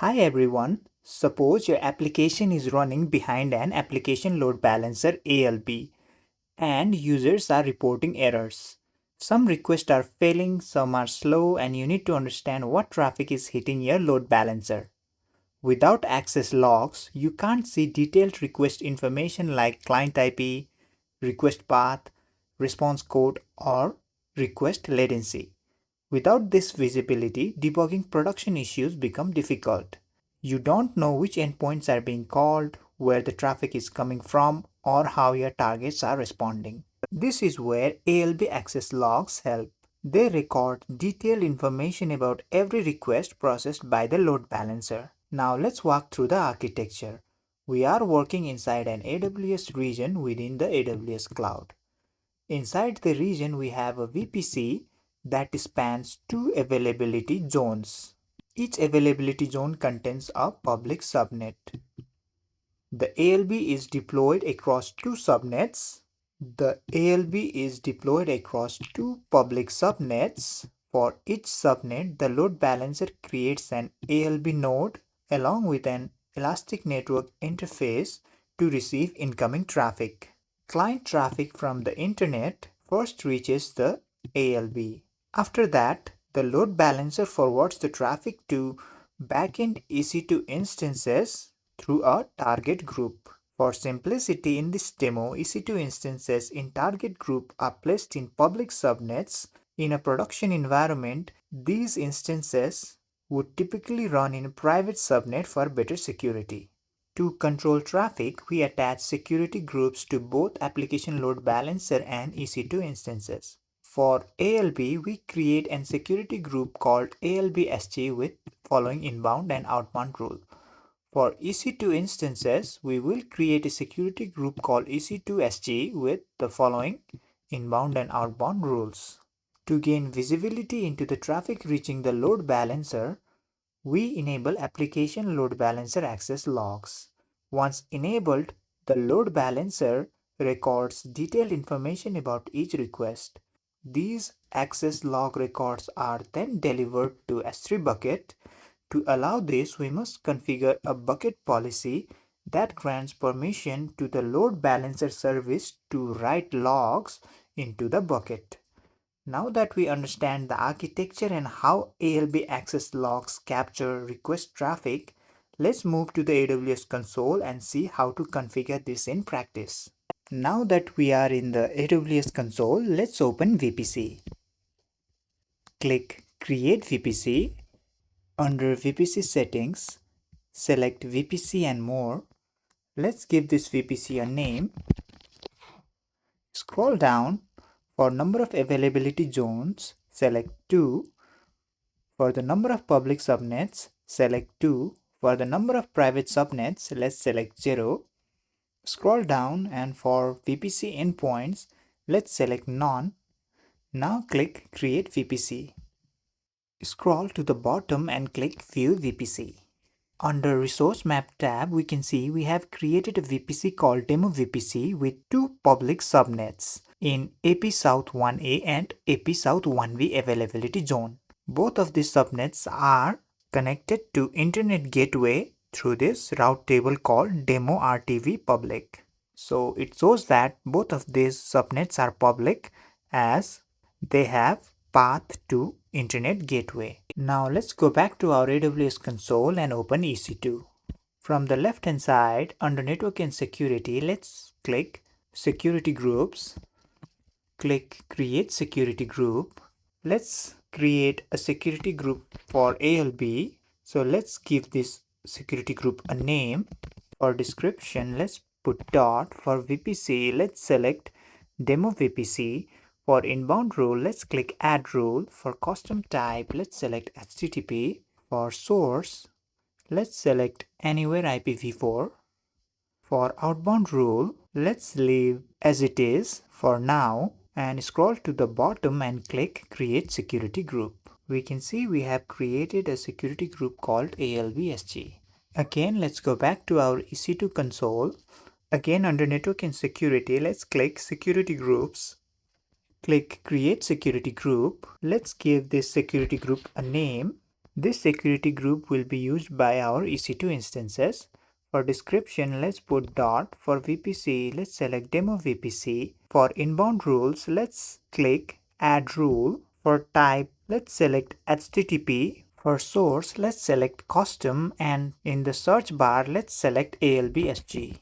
Hi everyone. Suppose your application is running behind an application load balancer ALB and users are reporting errors. Some requests are failing, some are slow, and you need to understand what traffic is hitting your load balancer. Without access logs, you can't see detailed request information like client IP, request path, response code, or request latency. Without this visibility, debugging production issues become difficult. You don't know which endpoints are being called, where the traffic is coming from, or how your targets are responding. This is where ALB access logs help. They record detailed information about every request processed by the load balancer. Now let's walk through the architecture. We are working inside an AWS region within the AWS cloud. Inside the region, we have a VPC that spans two availability zones. Each availability zone contains a public subnet. The ALB is deployed across two subnets. The ALB is deployed across two public subnets. For each subnet, the load balancer creates an ALB node along with an elastic network interface to receive incoming traffic. Client traffic from the internet first reaches the ALB. After that, the load balancer forwards the traffic to backend EC2 instances through a target group. For simplicity in this demo, EC2 instances in target group are placed in public subnets. In a production environment, these instances would typically run in a private subnet for better security. To control traffic, we attach security groups to both application load balancer and EC2 instances. For ALB, we create a security group called ALB-SG with following inbound and outbound rule. For EC2 instances, we will create a security group called EC2-SG with the following inbound and outbound rules. To gain visibility into the traffic reaching the load balancer, we enable application load balancer access logs. Once enabled, the load balancer records detailed information about each request. These access log records are then delivered to S3 bucket. To allow this, we must configure a bucket policy that grants permission to the load balancer service to write logs into the bucket. Now that we understand the architecture and how ALB access logs capture request traffic, let's move to the AWS console and see how to configure this in practice. Now that we are in the AWS console, let's open VPC. Click Create VPC. Under VPC settings, select VPC and more. Let's give this VPC a name. Scroll down. For number of availability zones, select 2. For the number of public subnets, select 2. For the number of private subnets, let's select 0. Scroll down and for VPC endpoints, let's select none. Now click Create VPC. Scroll to the bottom and click View VPC. Under Resource Map tab, we can see we have created a VPC called Demo VPC with two public subnets in AP South 1A and AP South 1B availability zone. Both of these subnets are connected to Internet Gateway through this route table called Demo RTV Public. So it shows that both of these subnets are public as they have path to Internet Gateway. Now let's go back to our AWS console and open EC2. From the left hand side under Network and Security, let's click Security Groups. Click Create Security Group. Let's create a security group for ALB. So let's give this security group a name. For description, let's put dot. For VPC, let's select Demo VPC. For inbound rule, let's click Add Rule. For custom type, let's select HTTP. For source, let's select Anywhere IPv4. For outbound rule, let's leave as it is for now and scroll to the bottom and click Create Security Group. We can see we have created a security group called ALBSG. Again, let's go back to our EC2 console. Again, under Network and Security, let's click Security Groups. Click Create Security Group. Let's give this security group a name. This security group will be used by our EC2 instances. For description, let's put dot. For VPC, let's select demo VPC. For inbound rules, let's click add rule. For type, let's select HTTP. For source, let's select custom, and in the search bar, let's select ALBSG.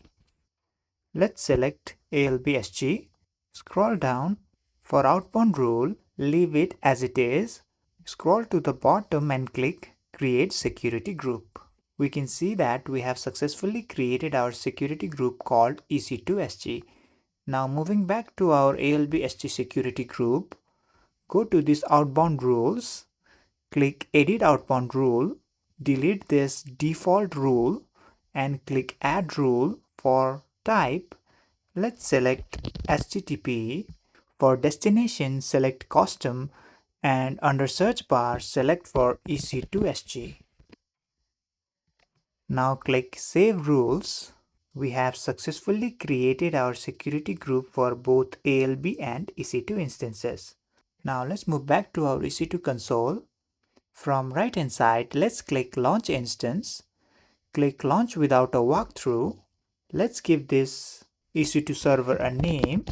Let's select ALBSG. Scroll down. For outbound rule, leave it as it is. Scroll to the bottom and click Create Security Group. We can see that we have successfully created our security group called EC2SG. Now moving back to our ALBSG security group, go to this outbound rules, click Edit Outbound Rule, delete this default rule and click Add Rule. For type, let's select HTTP. For destination, select custom, and under search bar, select for EC2SG. Now click Save Rules. We have successfully created our security group for both ALB and EC2 instances. Now let's move back to our EC2 console. From right hand side, let's click Launch Instance. Click Launch without a walkthrough. Let's give this EC2 server a name.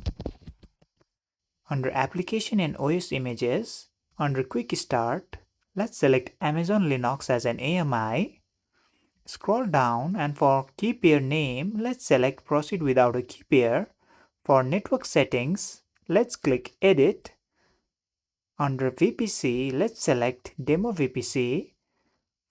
Under Application and OS Images, under Quick Start, let's select Amazon Linux as an AMI. Scroll down and for key pair name, let's select Proceed without a key pair. For network settings, let's click Edit. Under VPC, let's select Demo VPC.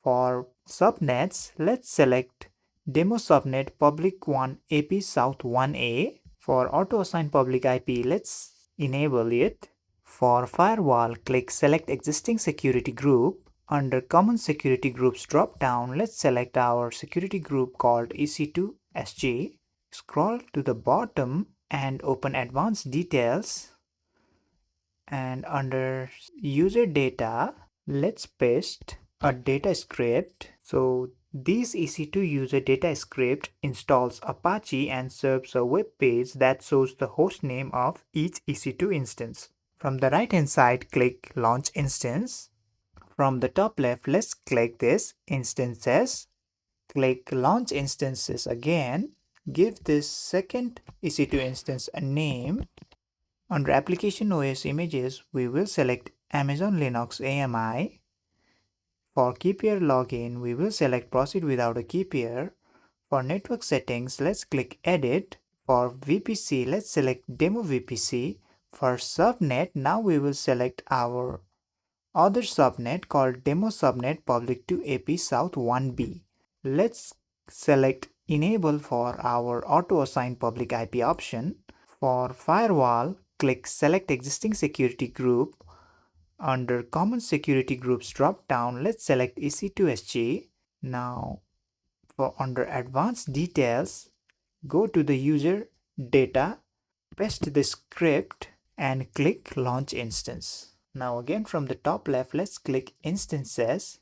For subnets, let's select Demo Subnet Public 1 AP South 1A. For Auto Assign Public IP, let's enable it. For firewall, click Select Existing Security Group. Under Common Security Groups drop-down, let's select our security group called EC2SG. Scroll to the bottom and open Advanced Details. And under User Data, let's paste a data script. So this EC2 user data script installs Apache and serves a web page that shows the host name of each EC2 instance. From the right hand side, click Launch Instance. From the top left, let's click this Instances. Click Launch Instances again. Give this second EC2 instance a name. Under Application OS Images, we will select Amazon Linux AMI. For key pair login, we will select Proceed without a key pair. For network settings, let's click Edit. For VPC, let's select Demo VPC. For subnet, now we will select our other subnet called Demo Subnet Public to AP South 1B. Let's select Enable for our Auto Assign Public IP option. For firewall, click Select Existing Security Group. Under Common Security Groups drop-down, let's select EC2SG. Now, for under Advanced Details, go to the User Data, paste the script, and click Launch Instance. Now again from the top left, let's click Instances.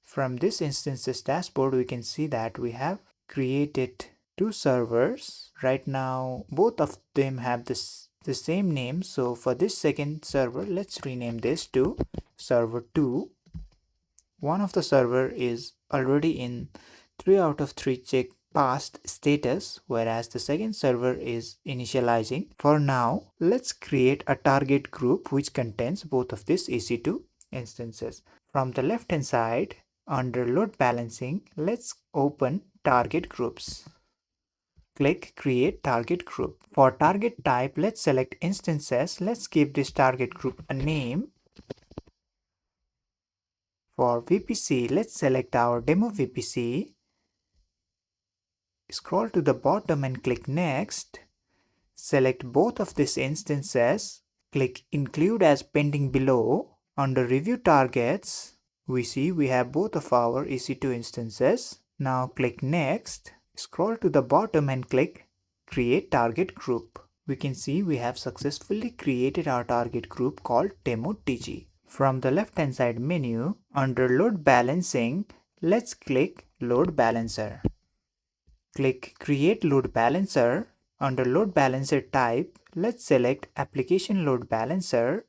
From this Instances dashboard, we can see that we have created two servers. Right now, both of them have the same name. So for this second server, let's rename this to server 2. One of the server is already in 3 out of 3 check passed status, whereas the second server is initializing. For now, let's create a target group which contains both of these EC2 instances. From the left hand side, under load balancing, let's open target groups. Click Create Target Group. For target type, let's select Instances. Let's give this target group a name. For VPC, let's select our Demo VPC. Scroll to the bottom and click Next. Select both of these instances. Click Include as pending below. Under Review Targets, we see we have both of our EC2 instances. Now click Next. Scroll to the bottom and click Create Target Group. We can see we have successfully created our target group called Demo TG. From the left hand side menu, under Load Balancing, let's click Load Balancer. Click Create Load Balancer. Under Load Balancer type, let's select Application Load Balancer.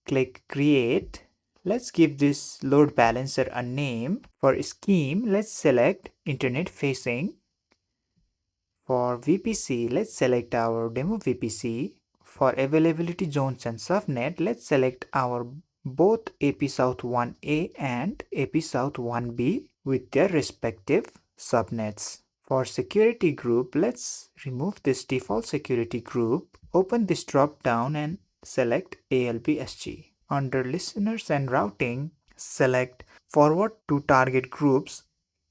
Click Create. Let's give this load balancer a name. For scheme, let's select internet facing. For VPC, let's select our demo VPC. For availability zones and subnet, let's select our both AP South 1A and AP South 1B with their respective subnets. For security group, let's remove this default security group, open this drop down and select ALB-SG. Under listeners and routing, select forward to target groups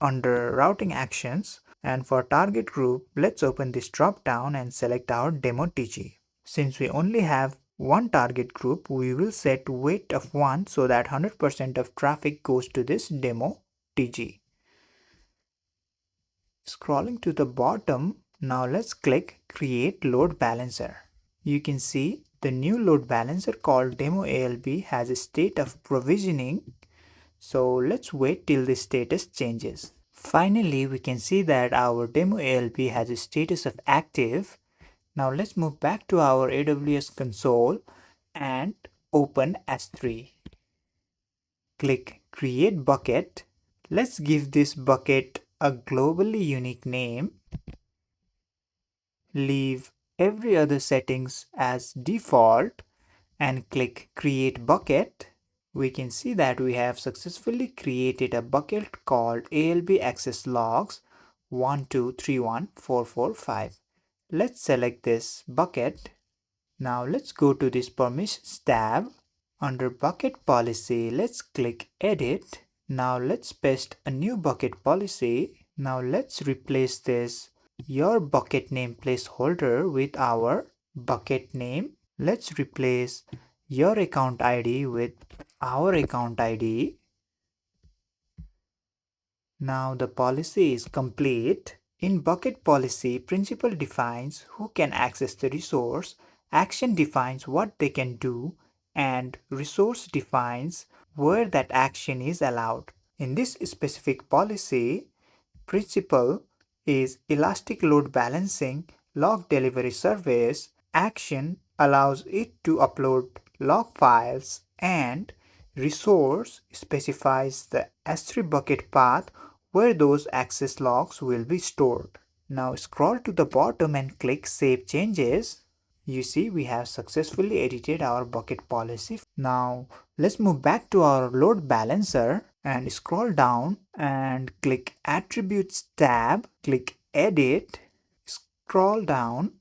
under routing actions, and for target group, let's open this drop down and select our demo TG. Since we only have one target group, we will set weight of 1 so that 100% of traffic goes to this demo TG. Scrolling to the bottom, now let's click Create Load Balancer. You can see the new load balancer called Demo ALB has a state of provisioning. So let's wait till the status changes. Finally, we can see that our Demo ALB has a status of active. Now let's move back to our AWS console and open S3. Click Create Bucket. Let's give this bucket a globally unique name. Leave every other settings as default and click Create Bucket. We can see that we have successfully created a bucket called ALB Access Logs 1231445. Let's select this bucket. Now let's go to this Permissions tab. Under Bucket Policy, let's click Edit. Now let's paste a new bucket policy. Now let's replace this your bucket name placeholder with our bucket name. Let's replace your account ID with our account ID. Now the policy is complete. In bucket policy, principal defines who can access the resource, action defines what they can do, and resource defines where that action is allowed. In this specific policy, principal is elastic load balancing log delivery service. Action allows it to upload log files, and resource specifies the S3 bucket path where those access logs will be stored. Now scroll to the bottom and click Save Changes. You see we have successfully edited our bucket policy. Now let's move back to our load balancer and scroll down and click Attributes tab, click Edit, scroll down,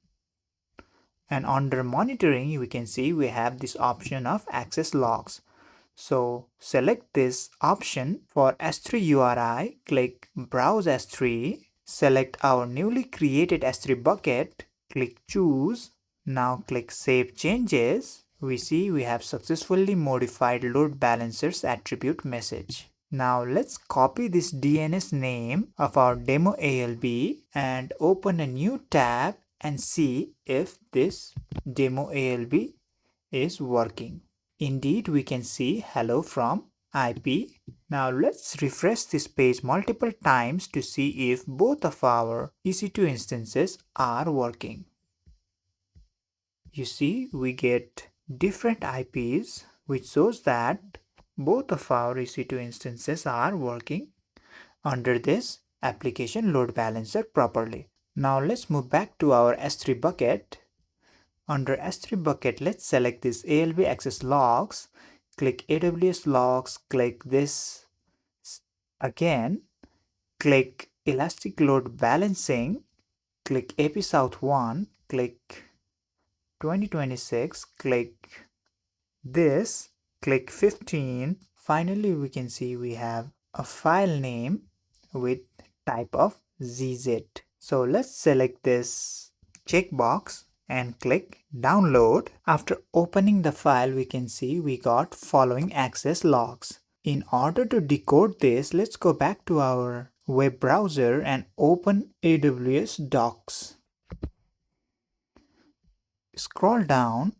and under monitoring we can see we have this option of access logs. So select this option. For S3 URI, click Browse S3, select our newly created S3 bucket, click Choose. Now click Save Changes. We see we have successfully modified load balancer's attribute message. Now let's copy this DNS name of our demo ALB and open a new tab and see if this demo ALB is working. Indeed, we can see hello from IP. Now let's refresh this page multiple times to see if both of our EC2 instances are working. You see, we get different IPs, which shows that both of our EC2 instances are working under this application load balancer properly. Now let's move back to our S3 bucket. Under S3 bucket, let's select this ALB access logs, click AWS logs, click this again, click elastic load balancing, click AP South 1, click 2026, click this, click 15. Finally, we can see we have a file name with type of ZZ. So let's select this checkbox and click download. After opening the file, we can see we got following access logs. In order to decode this, let's go back to our web browser and open AWS Docs. Scroll down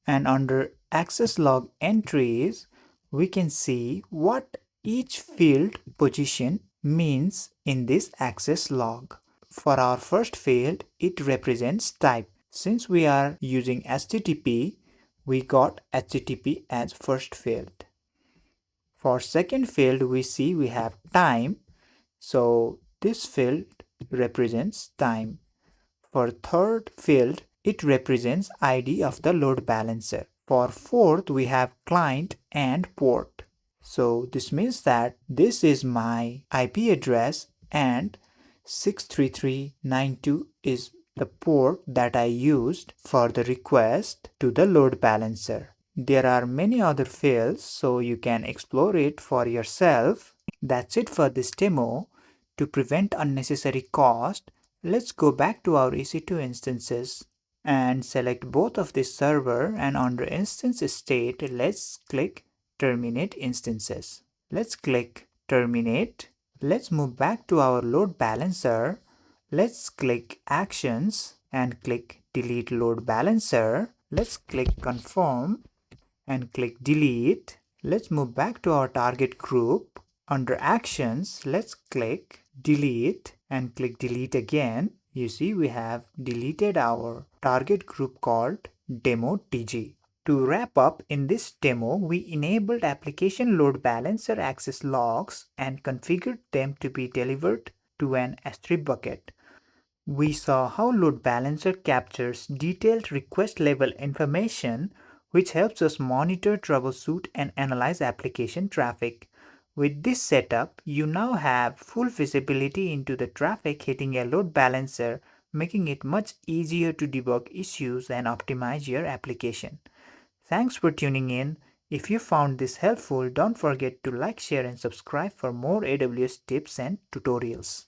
and under access log entries, we can see what each field position means in this access log. For our first field, it represents type. Since we are using HTTP, we got HTTP as first field. For second field, we see we have time. So this field represents time. For third field, it represents ID of the load balancer. For fourth, we have client and port. So this means that this is my IP address and 63392 is the port that I used for the request to the load balancer. There are many other fields, so you can explore it for yourself. That's it for this demo. To prevent unnecessary cost, let's go back to our EC2 instances and select both of this server, and under instance state, let's click terminate instances. Let's click terminate. Let's move back to our load balancer. Let's click actions and click delete load balancer. Let's click confirm and click delete. Let's move back to our target group. Under actions, let's click delete and click delete again. You see we have deleted our target group called demo TG. To wrap up, in this demo, we enabled application load balancer access logs and configured them to be delivered to an S3 bucket. We saw how load balancer captures detailed request level information, which helps us monitor, troubleshoot, and analyze application traffic. With this setup, you now have full visibility into the traffic hitting a load balancer, making it much easier to debug issues and optimize your application. Thanks for tuning in. If you found this helpful, don't forget to like, share, and subscribe for more AWS tips and tutorials.